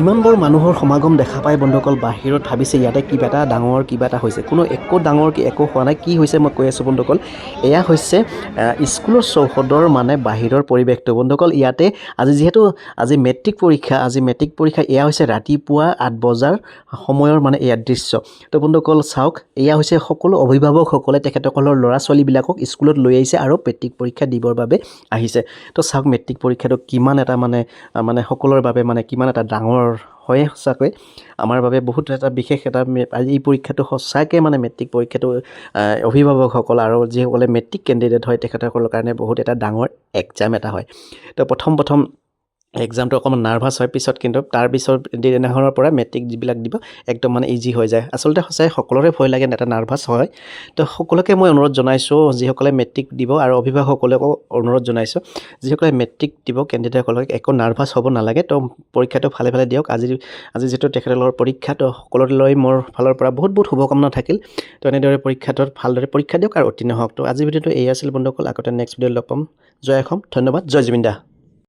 ইমানবোৰ মানুহৰ সমাগম দেখা পাই বন্ধুসকল বাহিৰত ভাবিছে ইয়াতে কিবা এটা ডাঙৰ কিবা এটা হৈছে কোনো একো ডাঙৰ একো হোৱা নাই কি হৈছে মই কৈ আছোঁ বন্ধুসকল এয়া হৈছে স্কুলৰ চৌহদৰ মানে বাহিৰৰ পৰিৱেশটো বন্ধুসকল ইয়াতে আজি যিহেতু আজি মেট্ৰিক পৰীক্ষা এয়া হৈছে ৰাতিপুৱা ৮ বজাৰ সময়ৰ মানে এয়া দৃশ্য তো বন্ধুসকল চাওক এয়া হৈছে সকলো অভিভাৱকসকলে তেখেতসকলৰ ল'ৰা ছোৱালীবিলাকক স্কুলত লৈ আহিছে আৰু মেট্ৰিক পৰীক্ষা দিবৰ বাবে আহিছে তো চাওক মেট্ৰিক পৰীক্ষাটো কিমান এটা মানে সকলোৰ বাবে মানে কিমান এটা ডাঙৰ হয় সঁচাকৈ আমাৰ বাবে বহুত এটা বিশেষ এটা আজি এই পৰীক্ষাটো সঁচাকৈ মানে মেট্ৰিক পৰীক্ষাটো অভিভাৱকসকল আৰু যিসকলে মেট্ৰিক কেণ্ডিডেট হয় তেখেতসকলৰ কাৰণে বহুত এটা ডাঙৰ এক্সাম এটা হয় তো প্ৰথম এক্সামটো অকণমান নাৰ্ভাছ হয় পিছত কিন্তু তাৰপিছত দিনাখনৰ পৰা মেট্ৰিক যিবিলাক দিব একদম মানে ইজি হৈ যায় আচলতে সঁচাই সকলোৰে ভয় লাগে এটা নাৰ্ভাছ হয় তো সকলোকে মই অনুৰোধ জনাইছোঁ যিসকলে মেট্ৰিক দিব আৰু অভিভাৱকসকলকো অনুৰোধ জনাইছোঁ যিসকলে মেট্ৰিক দিব কেণ্ডিডেটসকলক একো নাৰ্ভাছ হ'ব নালাগে তো পৰীক্ষাটো ভালে দিয়ক আজি যিহেতু তেখেতসকলৰ পৰীক্ষা তো সকলোলৈ মোৰ ফালৰ পৰা বহুত শুভকামনা থাকিল তো এনেদৰে পৰীক্ষাটোত ভালদৰে পৰীক্ষা দিয়ক আৰু উত্তীৰ্ণ হওক তো আজিৰ ভিডিঅ'টো এই আছিল বন্ধুসকল আগতে নেক্সট ভিডিঅ'ত লগ পাম জয় অসম ধন্যবাদ জয় জুবিন দা।